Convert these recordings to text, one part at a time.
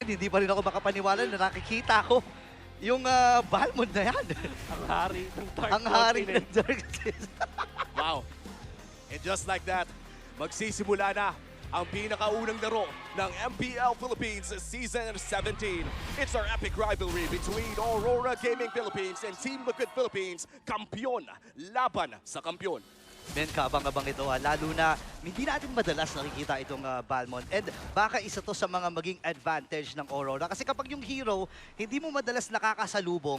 Hindi pa rin ako makapaniwala na nakikita ko yung Balmond na yan. Ang hari ng Dark Ang hari Continent. ng Dark System. Wow. And just like that, magsisimula na ang pinakaunang laro ng MPL Philippines Season 17. It's our epic rivalry between Aurora Gaming Philippines and Team Liquid Philippines. Kampiyon laban sa kampiyon. Men, kabang-abang ito lalo na hindi natin madalas nakikita itong Balmond. And baka isa to sa mga maging advantage ng Aurora. Kasi kapag yung hero, hindi mo madalas nakakasalubong,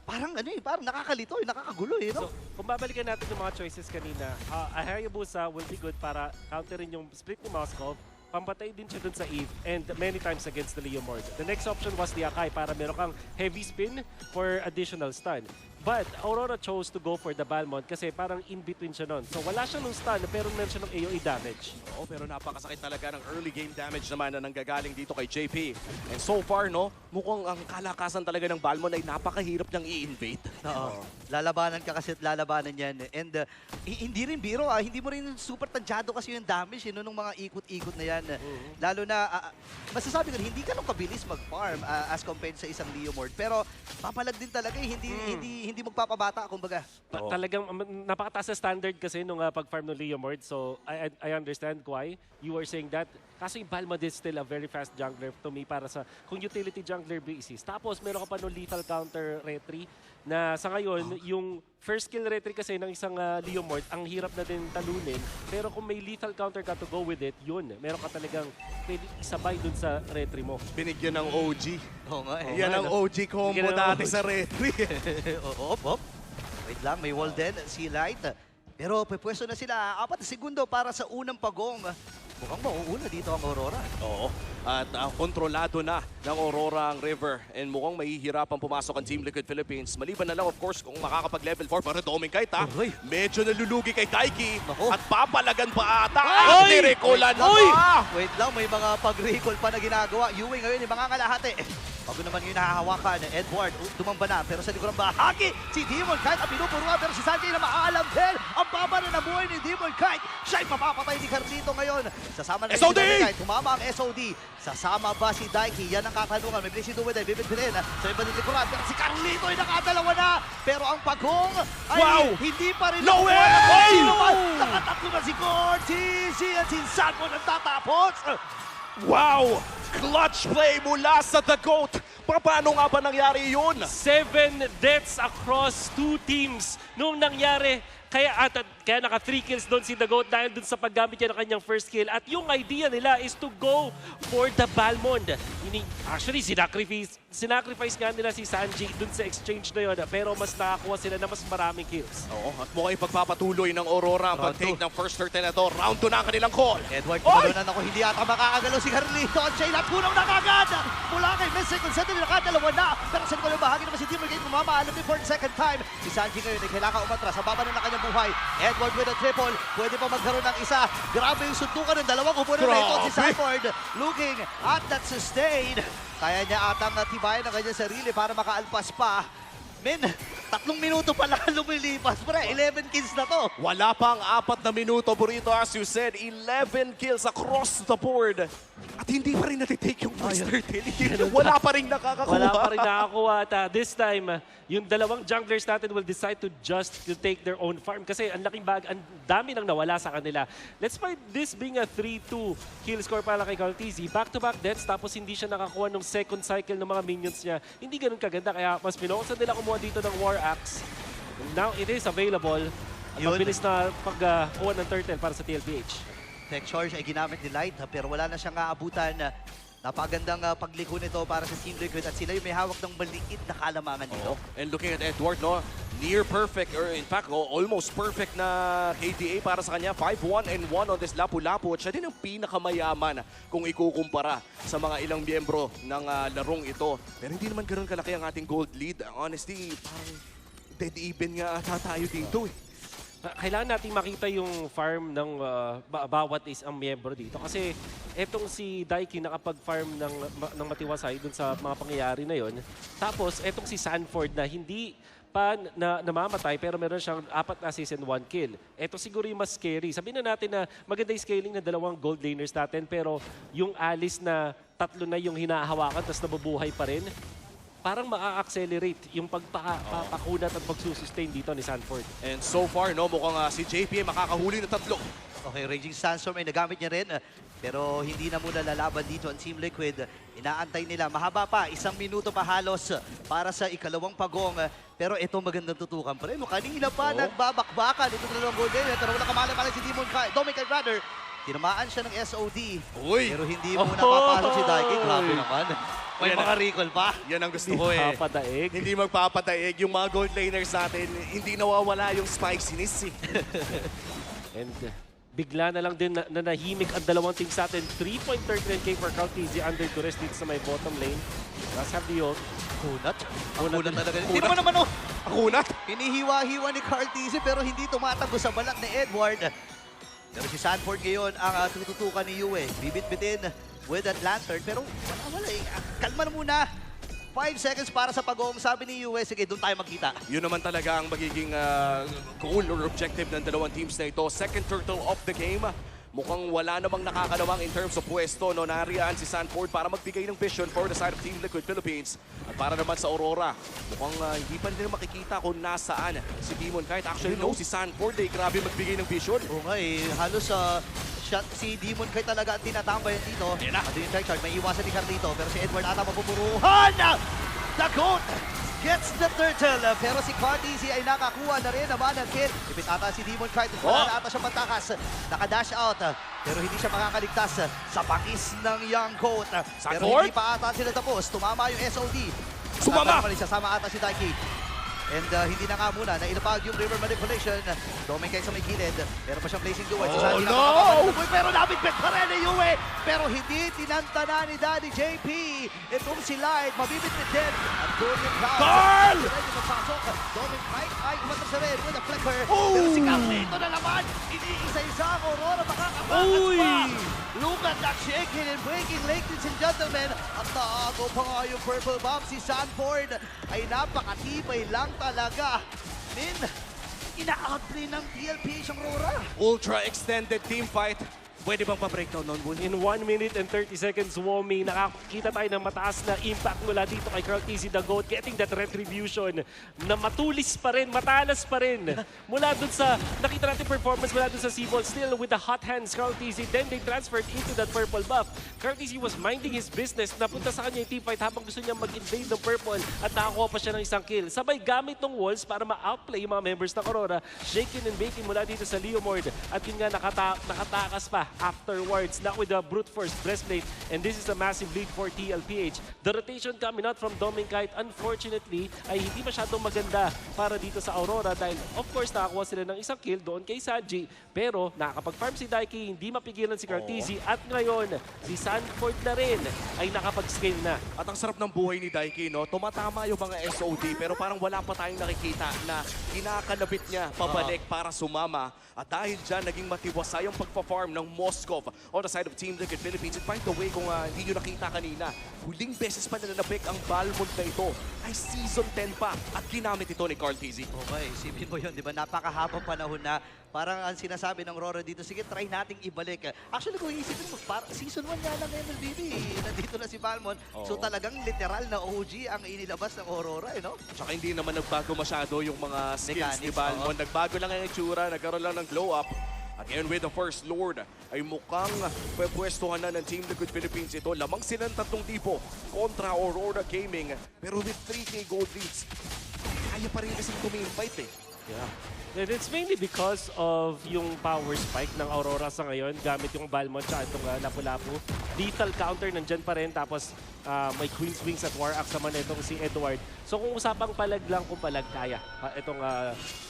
parang parang nakakalito, nakakagulo no? So, kung babalikan natin yung mga choices kanina, Hayabusa will be good para counterin yung split ni Moskov. Pampatay din siya dun sa Eve and many times against the Leomord. The next option was the Akai para meron kang heavy spin for additional stun. But Aurora chose to go for the Balmond kasi parang in-between siya nun. So wala siya nung stun pero meron siya nung AoE damage. Oo, pero napakasakit talaga ng early game damage naman na nanggagaling dito kay JP. And so far, no, mukhang ang kalakasan talaga ng Balmond ay napakahirap niyang i-invade. Oo. Lalabanan ka kasi at lalabanan yan. And hindi rin biro, hindi mo rin super tansyado kasi yung damage nung mga ikot-ikot na yan. Lalo na, masasabi ko, hindi ka nung kabilis mag-farm as compared sa isang Leomord. Pero papalag din talaga, hindi magpapabata, kumbaga. Talagang napakataas na standard kasi nung pag-farm ng Leomord. So I understand why you were saying that. Kaso yung Balmond is still a very fast jungler to me para sa kung utility jungler basis. Tapos meron ka pa no lethal counter retry na sa ngayon, yung first kill retry kasi ng isang Leomord, ang hirap na din talunin. Pero kung may lethal counter ka to go with it, yun. Meron ka talagang pwede isabay dun sa retry mo. Binigyan ng OG. Oo nga Yan ang OG combo Binigyan ng dati OG. sa retry. Op. Wait lang, may wall din, si Light. Pero pwepwesto na sila 4 segundo para sa unang pagong. Mukhang mauuna dito ang Aurora. Oo. At kontrolado na ng Aurora ang River. And mukhang mahihirapang pumasok ang Team Liquid Philippines. Maliban na lang, of course, kung makakapag-level 4 para doming kahit Aray. medyo nalulugi kay Daiki. Nako. At papalagan pa ata. Ay! Nirekulan Uy! pa! Wait lang, may mga pag-recall pa na ginagawa. Yue ngayon, yung mga kalahati. Bago naman yung nahahawakan, Edward, tumamba na. Pero sa likod ng bahagi, si Demon Kite ang pinupuruan. Pero si Sanjay na maaalam din. Ang baba na nabuhay ni Demon Kite. Siya'y mapapatay ni Carlito ngayon. Sasama na SOD! si Demon Kite. Tumama ang SOD. Sasama ba si Daiki? Yan ang katanungan. May blessing duwid ay bibidbilin. Sa iba nilikuran. Pero si Carlito ay nakadalawa na. Pero ang pagong ay Wow! hindi pa rin No nakuha. way! Sino ba? Nakatatlo na si Cortez. At si Sanmo nagtatapos. Wow! Clutch play mula sa The Goat. Paano nga ba nangyari yun? 7 deaths across 2 teams nung nangyari. Kaya naka 3 kills doon si The Goat dahil doon sa paggamit niya ng kanyang first kill. At yung idea nila is to go for the Balmond. Actually, sinacrifice nga nila si Sanji doon sa exchange na yun. Pero mas nakakuha sila na mas maraming kills. Oo, at mukhang ipagpapatuloy ng Aurora ang Round pag-take two. ng first turtle na to. Round 2 na ang kanilang call. Edward, Oy! kumalunan ako, hindi yata makakagalaw si Carlito. At siya'y napunong na kagad. Mula kay Miss Second Set, nakadalawa na. Pero sa likod ng bahagi naman si Demon Kite kumamaalam din for the second time. Si Sanji ngayon ay kailangan umatras sa baba na ng kanyang buhay. Edward with a triple. Pwede pa magkaroon ng isa. Grabe yung suntukan ng dalawang kupunan na ito. Si Grabe! Sanford looking at that sustain. Kaya niya atang tibayan ang kanyang sarili para makaalpas pa. Men, 3 minuto pa lang lumilipas. Pre, 11 kills na to. Wala pang 4 na minuto, Burrito, as you said. 11 kills across the board. At hindi pa rin natitake yung first turtle. Wala pa rin nakakakuha. Wala pa rin nakakuha. At this time, yung dalawang junglers natin will decide to just to take their own farm. Kasi ang laking bag, ang dami nang nawala sa kanila. Let's find this being a 3-2 kill score para kay Caltizi. Back-to-back deaths, tapos hindi siya nakakuha ng second cycle ng mga minions niya. Hindi ganun kaganda, kaya mas pinokusan nila kumuha dito ng War Axe. Now it is available. At Yun. mabilis na pagkuha ng turtle para sa TLPH. Tech charge ay ginamit ni Light pero wala na siyang aabutan. Napagandang pagliko nito para sa Team Liquid at sila yung may hawak ng maliit na kalamangan dito. And looking at Edward, no, near perfect, or in fact, almost perfect na KDA para sa kanya. 5-1-1 on this Lapu-Lapu. At siya din ang pinakamayaman kung ikukumpara sa mga ilang miyembro ng larong ito. Pero hindi naman ganoon kalaki ang ating gold lead. Honestly, parang dead even nga ata tayo dito eh. Kailangan nating makita yung farm ng bawat ang miyembro dito. Kasi etong si Daiki nakapag-farm ng matiwasay dun sa mga pangyayari na yon. Tapos etong si Sanford na hindi pa namamatay pero meron siyang 4 assists and 1 kill. Ito siguro yung mas scary. Sabihin na natin na maganda yung scaling ng dalawang gold laners natin pero yung Alice na tatlo na yung hinahawakan tapos nabubuhay pa rin, parang maa-accelerate yung pagpapakunat at pagsusustain dito ni Sanford. And so far, no, mukhang si JP makakahuli na 3. Okay, Raging Sandstorm ay nagamit niya rin. Pero hindi na muna lalaban dito ang Team Liquid. Inaantay nila. Mahaba pa. 1 minuto pa halos para sa ikalawang pagong. Pero ito magandang tutukan pa rin. Kanina pa nagbabakbakan. Ito dalawang goal din. Pero wala kamala-mala si Dominic rather. Tinamaan siya ng SOD. Uy! Pero hindi muna papasok si Daiki. Grabe naman. May mga recall pa. Yan ang gusto ko eh. Papadaig. Hindi magpapataig. Yung mga gold laners natin, hindi nawawala yung spiciness eh. And bigla na lang din na nahimik ang dalawang teams natin. 3.39k for Caltisi under duress dito sa may bottom lane. Let's have the ult. Kunat. Ang Kunat kunat talaga. Kunat. Hindi naman oh. Akunat! Hinihiwa-hiwa ni Carl Tizzy pero hindi tumatakbo sa balat ni Edward. Pero si Sanford ngayon ang tututukan ni Yue. Bibit-bitin with that lantern pero wala eh. Kalma na muna. 5 seconds para sa pagong. Sabi ni Yue, sige doon tayo magkita. Yun naman talaga ang magiging goal or objective ng dalawang teams na ito. Second turtle of the game. Mukhang wala namang nakakalawang in terms of pwesto. No? Nariyaan si Sanford para magbigay ng vision for the side of Team Liquid Philippines. At para naman sa Aurora, mukhang hindi pa nila makikita kung nasaan si Demon Knight. Actually, no, si Sanford grabe magbigay ng vision. Oo nga eh, halos shot si Demon Knight talaga ang tinatambayan dito. Ayan na. At yung charge, may iwasan ni Carlito. Pero si Edward ata mapupuruhan. The goat gets the turtle. Pero si Cartesi ay nakakuha na rin naman ang kill. Ipit ata si Demon Knight. Wala na ata siya patakas. Naka-dash out. Pero hindi siya makakaligtas sa pakis ng Young Coat. Pero Sanford? hindi pa ata sila tapos. Tumama yung SOD. Sumama! Sasama ata si Daiki. And hindi na nga muna, nailapag yung river manipulation. Doming kayo sa may gilid. Meron pa siyang blazing duet. Oh, Sandy no! nakakapagpapaluboy, pero nabigpit pa rin ni Yue. Pero hindi tinantana ni Daddy JP. Itong si Light, mabibitbit din. At Doming Cloud. Carl! Ready magpasok. Doming Knight ay umatras na rin with a flicker. Oh! Pero si Carlito na naman. Iniisa-isa ang Aurora. Makakabakas Uy! pa. Look at that shaking and breaking, ladies and gentlemen. At naago pa nga yung purple bomb. Si Sanford ay napakatibay lang talaga. Ina-outplay ng DLPH ang Aurora. Ultra extended team fight. Pwede bang pa-breakdown nun, Bull? In 1 minute and 30 seconds, Womi, nakakita tayo ng mataas na impact mula dito kay Cartesi the GOAT, getting that retribution na matulis pa rin, matalas pa rin. Mula dun sa, nakita natin performance mula dun sa Seaball, still with the hot hands, Cartesi. Then they transferred into that purple buff. Cartesi was minding his business. Napunta sa kanya yung team fight habang gusto niya mag-invade ng purple at nakakuha pa siya ng isang kill. Sabay gamit ng walls para ma-outplay yung mga members ng Aurora. Shaking and baking mula dito sa Leomord. At yun nga, nakatakas pa afterwards, not with the brute force breastplate, and this is a massive lead for TLPH. The rotation coming out from Domingkite, unfortunately, ay hindi masyadong maganda para dito sa Aurora dahil of course nakakuha sila ng isang kill doon kay Sanji, pero nakakapag-farm si Daiki, hindi mapigilan si Cartesi, at ngayon, si Sanford na rin ay nakapag-scale na. At ang sarap ng buhay ni Daiki, no? Tumatama yung mga SOD pero parang wala pa tayong nakikita na kinakalabit niya pabalik para sumama. At dahil dyan, naging matiwasay yung pagpa-farm ng Moskov on the side of Team Liquid Philippines. And by the way, kung hindi nyo nakita kanina, huling beses pa nila na-pick ang Balmond na ito ay Season 10 pa at ginamit ito ni Carl Tizzy. Okay, isipin mo yun, di ba? Napakahabang panahon na parang ang sinasabi ng Aurora dito, sige, try nating ibalik. Actually, kung isipin mo, Season 1 nga lang MLBB, nandito na si Balmond. So talagang literal na OG ang inilabas ng Aurora, no? Tsaka hindi naman nagbago masyado yung mga skills ni Mechanics, Balmond. Nagbago lang ang itsura, nagkaroon lang ng glow up. At ngayon with the First Lord ay mukhang pwepwestuhan na ng Team Liquid Philippines ito. Lamang silang 3,000 kontra Aurora Gaming. Pero with 3K gold leads, kaya pa rin kasi tuming-fight eh. Yeah. And it's mainly because of yung power spike ng Aurora sa ngayon gamit yung Balmond at itong Lapu-Lapu. Lethal counter nandyan pa rin, tapos may Queen's Wings at War Axe naman itong si Edward. So kung usapang palag lang, kung palag kaya itong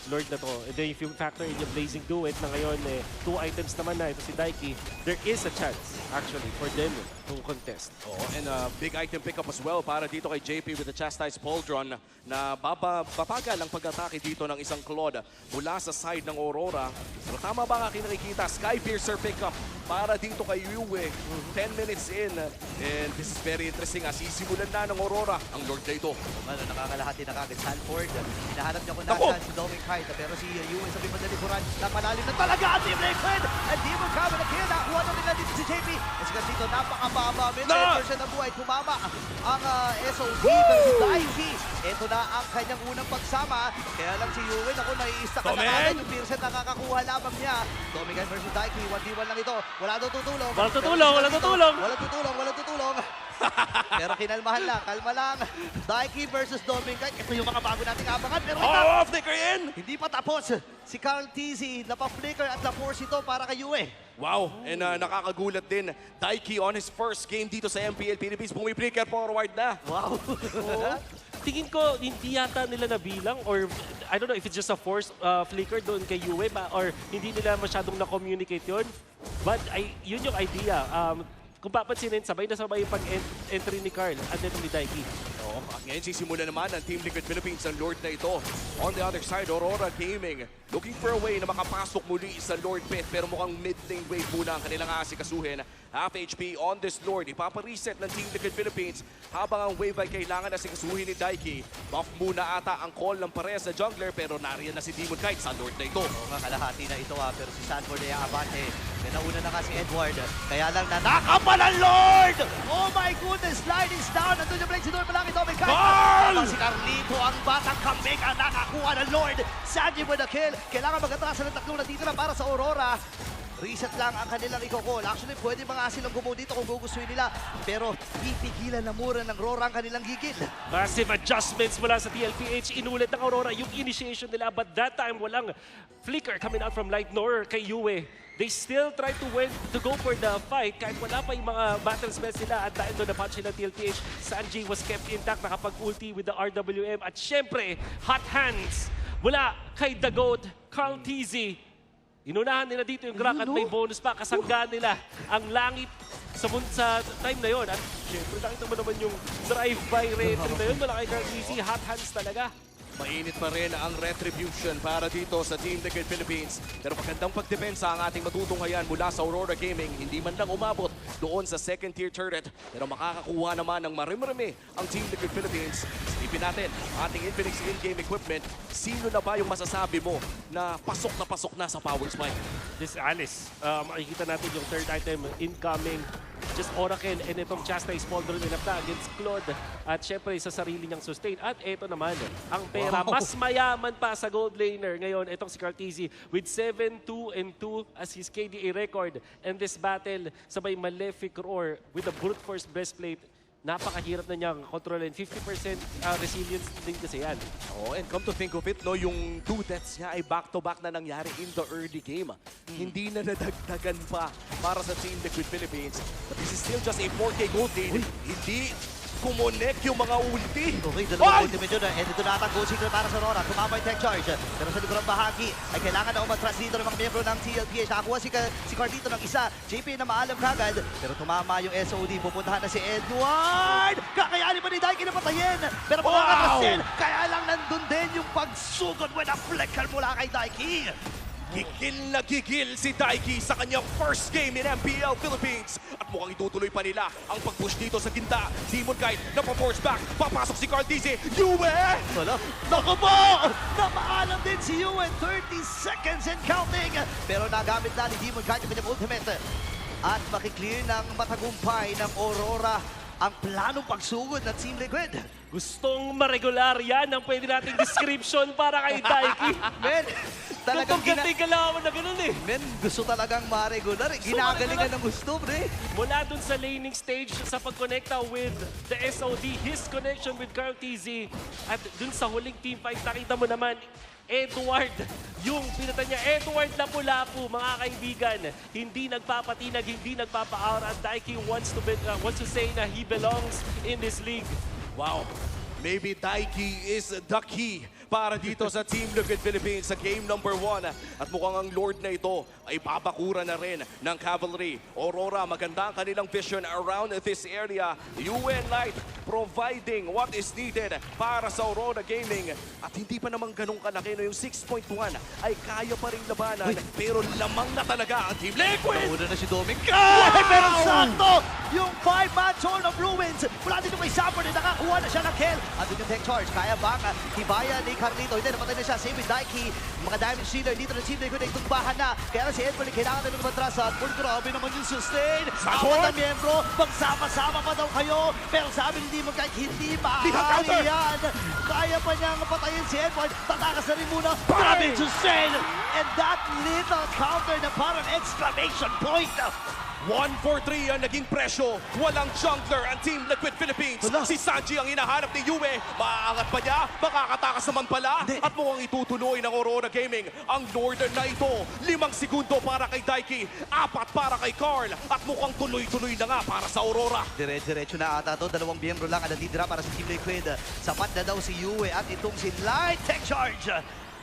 Lord na to. And then if you factor in yung Blazing Duet na ngayon, 2 items naman na ito si Daiki, there is a chance actually for them to contest. Oh, and big item pickup as well para dito kay JP with the Chastised Pauldron na babagal ang pag-atake dito ng isang Claude mula sa side ng Aurora. Pero tama ba ang aking nakikita? Skypiercer pickup para dito kay Yue. 10 minutes in. And this is very interesting. Sisimulan na ng Aurora ang Lord na ito. Ano, nakakalahati na kagad. Sanford, hinahanap niya kung Naku! nasaan si Dominic Hyde. Pero si Yue sa bimang nalikuran, napalalim na talaga ang Team Liquid! And Demon Cabo na kill, nakuha na nila dito si JP. Kasi kasi dito, napakababa. Mid-percent ng buhay, tumama ang SOD versus Daiki. Ito na ang kanyang unang pagsama. Kaya lang si Yue, naku, nai-stack na Domen! kagad. Yung percent nakakakuha lamang niya. Dominic versus Daiki, 1v1 lang ito. Wala daw tutulong. Walang Pero tutulong, sila walang dito, tutulong. Walang tutulong, walang tutulong. Pero kinalmahan lang, kalma lang. Daiki versus Dominic. Ito yung mga bago nating abangan. Pero ito, Off, flicker in! hindi pa tapos. Si Carl TZ, napa-flicker at na-force ito para kay Yue. Wow, and nakakagulat din. Daiki on his first game dito sa MPL Philippines. Bumiflicker forward na. Wow. Tingin ko, hindi yata nila nabilang or I don't know if it's just a forced flicker doon kay Yue ba or hindi nila masyadong na-communicate yun. But yun yung idea. Kung papansinin, sabay na sabay yung pag-entry ni Carl at nito ni Daiki. Oo, at ngayon sisimula naman ang Team Liquid Philippines ang Lord na ito. On the other side, Aurora Gaming looking for a way na makapasok muli sa Lord Pit pero mukhang mid-lane wave muna ang kanilang aasikasuhin. Half HP on this Lord. Ipapareset ng Team Liquid Philippines habang ang wave ay kailangan na sikasuhin ni Daiki. Buff muna ata ang call ng parehas sa jungler pero nariyan na si Demon Knight sa Lord na ito. Oo nga, kalahati na ito pero si Sanford ay abante. May nauna na nga si Edward. Kaya lang nanakaw pa ng Lord! Oh my goodness, slide is down. Nandun yung break si Lord malaki Dominic Knight. Carl! Habang si Carlito, ang batang kambing ang nakakuha ng Lord. Sanji with a kill. Kailangan mag-atrasan ng tatlong na dito na para sa Aurora. Reset lang ang kanilang ikokol. Actually, pwede mga silang gumawa dito kung gugustuhin nila. Pero pipigilan na mura ng Rora ang kanilang gigil. Massive adjustments mula sa TLPH. Inulit ng Aurora yung initiation nila but that time walang flicker coming out from Light nor kay Yue. They still try to go for the fight kahit wala pa yung mga battle spells nila at dahil doon na-punch nila TLPH. Sanji was kept intact, nakapag-ulti with the RWM at syempre, hot hands mula kay The Goat, Carl TZ. Inunahan nila dito yung Grak at may bonus pa. Kasanggaan nila ang langit sa time na yon. At syempre, nakita mo naman yung drive-by retry na yun. Malaki Carl TZ, hot hands talaga. Mainit pa rin ang retribution para dito sa Team Liquid Philippines. Pero magandang pagdepensa ang ating matutunghayan mula sa Aurora Gaming. Hindi man lang umabot doon sa second tier turret. Pero makakakuha naman ng marim-rimi ang Team Liquid Philippines. Silipin natin ating Infinix in-game equipment. Sino na ba yung masasabi mo na pasok na sa power spike? This Alice, makikita natin yung third item incoming. Just Oracle and itong Chastity Smolder enough na against Claude. At syempre sa sarili niyang sustain. At ito naman, ang pera mas mayaman pa sa gold laner. Ngayon, itong si Cartesi with 7-2-2 as his KDA record. And this battle, sabay Malefic Roar with the brute force breastplate. Napakahirap na niyang kontrolin. 50% resilience din kasi yan. Oh, and come to think of it, no, yung 2 deaths niya ay back-to-back na nangyari in the early game. Hindi na nadagdagan pa para sa Team Liquid Philippines. But this is still just a 4K gold lead. Hindi kumonek yung mga ulti. Okay, dalawang ultimate yun. And ito na ata goal seeker para sa Aurora. Tumama yung tech charge. Pero sa likurang bahagi ay kailangan na umatras dito ng mga miyembro ng TLPH. Nakakuha si Carlito ng isa. JP na maalam kagad. Pero tumama yung SOD. Pupuntahan na si Edward. Kakayanin pa ni Daiki na patayin. Pero makakatrasin. Kaya lang nandun din yung pagsugod with a flicker mula kay Daiki. Gigil na gigil si Daiki sa kanyang first game in MPL Philippines. At mukhang itutuloy pa nila ang pag-push dito sa ginta. Demon Knight na-force back. Papasok si Carl Dize. Yue! Wala. Naku po! Napaalam din si Yue. 30 seconds and counting. Pero nagamit na ni Demon Knight yung kanyang ultimate. At makiklear ng matagumpay ng Aurora ang planong pagsugod ng Team Liquid. Gustong maregular yan ang pwede nating description para kay Daiki. Men, talagang Galaw na ganun eh. Men, gusto talagang ma-regular. Ginagalingan ng gusto, pre. Mula dun sa laning stage sa pagkonekta with the SOD, his connection with Carl TZ, at dun sa huling team fight, nakita mo naman, Edward, yung pinata niya, Edward Lapu-Lapu, mga kaibigan, hindi nagpapatinag, hindi nagpapa-aura, at Daiki wants to say na he belongs in this league. Wow. Maybe Daiki is the key para dito sa Team Liquid Philippines sa game number 1. At mukhang ang Lord na ito ay babakura na rin ng Cavalry. Aurora, maganda ang kanilang vision around this area. UN Light providing what is needed para sa Aurora Gaming. At hindi pa naman ganun kalaki, no? Yung 6.1 ay kaya pa rin labanan. Pero lamang na talaga ang Team Liquid! Una na si Doming. Ay, pero sakto! Yung 5-man Sword of Ruins. Mula dito kay Sanford, nakakuha na siya ng kill. At yung tech charge, kaya bang tibayan ni Carlito. Hindi, namatay na siya. Same with Daiki. Mga damage dealer dito na Team Liquid ay tumbahan na. Kaya si Edward, kailangan na lumatras. At grabe naman yung sustain. Apat na miyembro, magsama-sama pa daw kayo. Pero sabi ni Demon kahit hindi maaari yan. Kaya pa niyang patayin si Edward. Tatakas na rin muna. Grabe yung sustain. And that little counter na parang exclamation point. 1-4-3 ang naging presyo. Walang jungler ang Team Liquid Philippines. Wala. Si Sanji ang hinahanap ni Yue. Maaangat pa niya? Makakatakas naman pala. Hindi. At mukhang itutuloy ng Aurora Gaming ang Northern na ito. 5 segundo para kay Daiki. 4 para kay Carl. At mukhang tuloy-tuloy na nga para sa Aurora. Dire-diretso na ata to. 2 miyembro lang ang natitira para sa Team Liquid. Sapat na daw si Yue at itong si Light Tech Charge.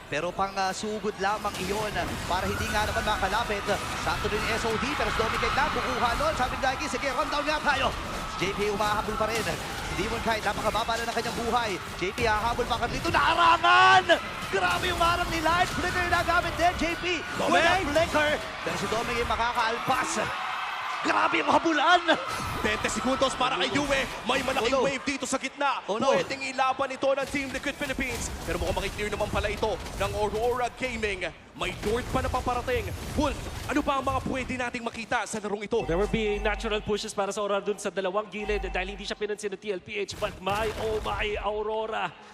Pero pang sugod lamang iyon para hindi nga naman makalapit. Sakto din yung SOD pero si Dominic na kukuha nun. Sabi ni Daiki, sige, rundown nga tayo. Si JP umahabol pa rin. Si Demon Kite, napakababa na ng kanyang buhay. JP hahabol pa dito. Naarangan! Grabe yung harang ni Light. Flicker na gamit din. JP, good ang flicker. Pero si Dominic ay makakaalpas. Grabe yung habulan! 20 segundos para kay Yue. May malaking Oh, no. wave dito sa gitna. Oh, no. Pwedeng ilaban ito ng Team Liquid Philippines. Pero mukhang makiklear naman pala ito ng Aurora Gaming. May Lord pa na paparating. Wolf, ano ba ang mga pwede nating makita sa larong ito? There will be natural pushes para sa Aurora dun sa dalawang gilid dahil hindi siya pinansin ng TLPH. But my, oh my, Aurora.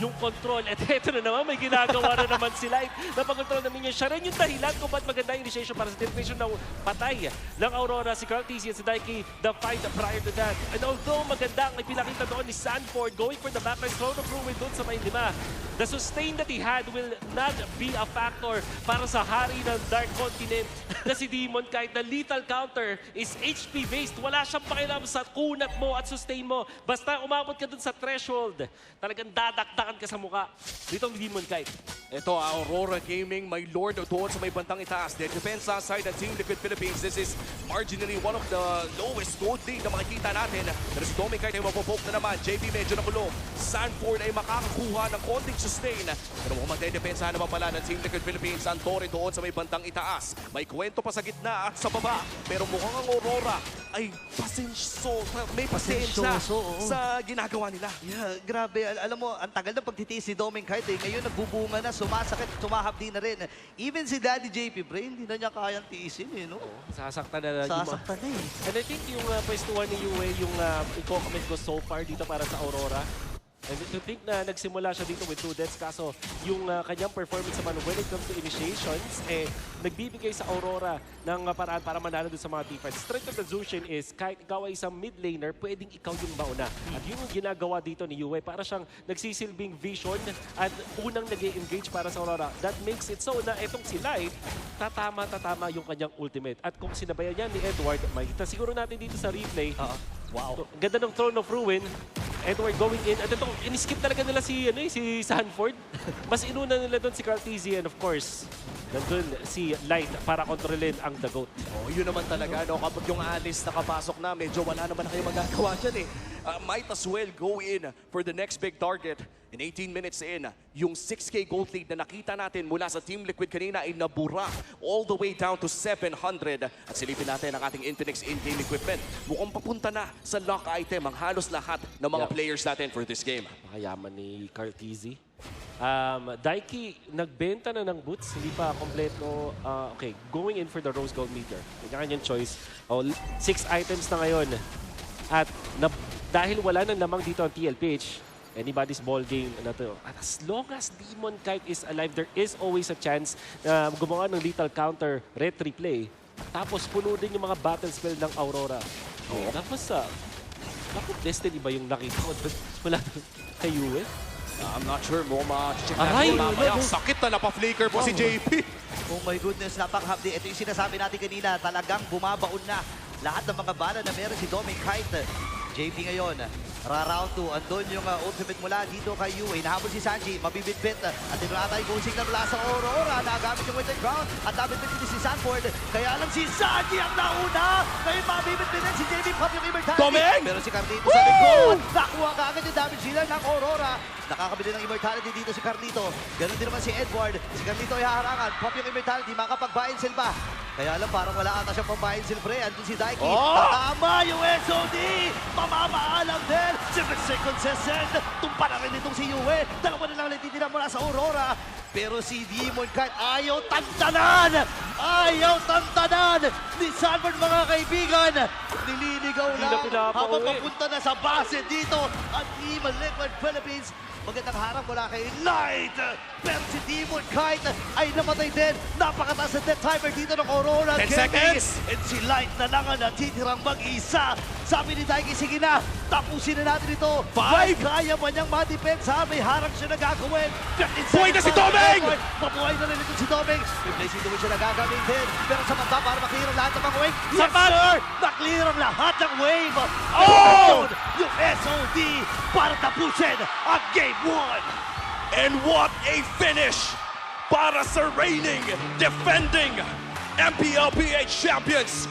Yung control. At eto na naman, may ginagawa na naman si Light. Napakontrol namin niya. Siya rin yung dahilan kung ba't maganda yung initiation para sa definition ng patay ng Aurora, si Carl TC at si Daiki, the fight prior to that. And although maganda ang ipinakita doon ni Sanford going for the backline, Throne of Ruin doon sa may 5, the sustain that he had will not be a factor para sa hari ng Dark Continent na si Demon. Kahit the lethal counter is HP based, wala siyang pakialam sa kunat mo at sustain mo. Basta umabot ka dun sa threshold, talagang dadakdakan ka sa muka. Dito ang Demon Kite. Ito, Aurora Gaming, may Lord doon sa may bantang itaas. The defense side ng Team Liquid Philippines. This is marginally one of the lowest gold lead na makikita natin. Pero si Dominic ay mapopoke na naman. JP medyo nakulong. Sanford ay makakakuha ng konting sustain. Pero mukhang magdedepensa naman pala ng Team Liquid Philippines. Ang Torre doon sa may bantang itaas. May kwento pa sa gitna at sa baba. Pero mukhang ang Aurora ay may pasensya Pasensyoso, oo. sa ginagawa nila. Yeah, grabe. Alam mo, ang tagal na pagtitiis ni Doming Kite. Ngayon nagbubunga na, sumasakit, tumahapdi na rin. Even si Daddy JP Brain, hindi na niya kayang tiisin eh, no? Sasaktan na yung Sasaktan na eh. And I think yung pwestuhan ni Yue, yung i-comment ko so far dito para sa Aurora. And to think na nagsimula siya dito with 2 deaths, kaso yung kanyang performance naman when it comes to initiations, nagbibigay sa Aurora ng paraan para manalo dun sa mga defense. Strength of the Zushin is kahit ikaw ay isang mid laner, pwedeng ikaw yung mauna. At yun yung ginagawa dito ni Yue, para siyang nagsisilbing vision at unang nag-engage para sa Aurora. That makes it so na etong si Light, tatama yung kanyang ultimate. At kung sinabayan yan ni Edward, makikita siguro natin dito sa replay. Wow. Ganda ng Throne of Ruin. Edward going in. At ito, in-skip talaga nila si Sanford. Mas inuna nila doon si Carl TZ and of course, nandun si Light para kontrolin ang The Goat. Oh, yun naman talaga, no? Kapag yung Alice nakapasok na, medyo wala naman na kayo magagawa dyan eh. Might as well go in for the next big target. In 18 minutes in, yung 6K gold lead na nakita natin mula sa Team Liquid kanina ay nabura all the way down to 700. At silipin natin ang ating Infinix in-game equipment. Mukhang papunta na sa lock item ang halos lahat ng mga players natin for this game. Makayaman ni Carl TZ. Daiki, nagbenta na ng boots, hindi pa kompleto. Okay, going in for the Rose Gold Meteor. Kanya-kanyang choice. 6 items na ngayon. At dahil wala nang lamang dito ang TLPH, anybody's ball game na to. At as long as Demon Kite is alive, there is always a chance na gumawa ng lethal counter, retry play. Tapos puno din yung mga battle spell ng Aurora. Tapos bakit Destiny ba yung nakita ko doon? Wala doon kay Yue? I'm not sure mo ma-check Aray, natin mamaya. no. Sakit na napa-flicker po si JP. Oh my goodness, napakahapdi. Ito yung sinasabi natin kanina, talagang bumabaon na lahat ng mga bala na meron si Dominic Kite. JP ngayon, ra-round 2. Andun yung ultimate mula dito kay Yue. Nahabol si Sanji, mabibitbit. At ito ata yung goal signal mula sa Aurora. Nagamit yung winter ground. At nabitbit din si Sanford. Kaya lang si Sanji ang nauna. Ngayon mabibitbit din si JP. Pop yung immortality. Doming! Pero si Carlito sa likod. Nakuha ka agad yung damage dealer ng Aurora. Nakakabili ng immortality dito si Carlito. Ganon din naman si Edward. Si Carlito ay haharangan. Pop yung immortality. Makapag-buy and sell ba? Kaya lang parang wala ata siyang pambahin silbre. Andun si Daiki. Oh! Tama yung SOD! Pamamaalam din! 7 seconds sa send. Tumpa na rin itong si Yue. Dalawa na lang natitira mula sa Aurora. Pero si Demon Kite ayaw tantanan! Ayaw tantanan! Ni Sanford mga kaibigan! Nililigaw Hindi na lang pinapauwi. habang papunta na sa base dito at Team Liquid Philippines. Magandang harap mula kay Light. Pero si Demon Kite ay namatay din. Napakataas na death timer dito ng Aurora 10 Gaming. seconds. And si Light na lang ang natitirang mag-isa. Sabi ni Daiki, sige na, tapusin na natin ito. 5. Kaya ba niyang ma-depensa? May harang siya na gagawin. Buhay na si Doming! Mabuhay na rin ito si Doming. May blazing duel siya na gagamitin. Pero sa mata para maklear ang lahat ng mga wave. Yes, Sapat! sir! Naklear ang lahat ng wave. Oh! Yung SOD para tapusin ang Game 1. And what a finish para sa reigning, defending MPLPH champions.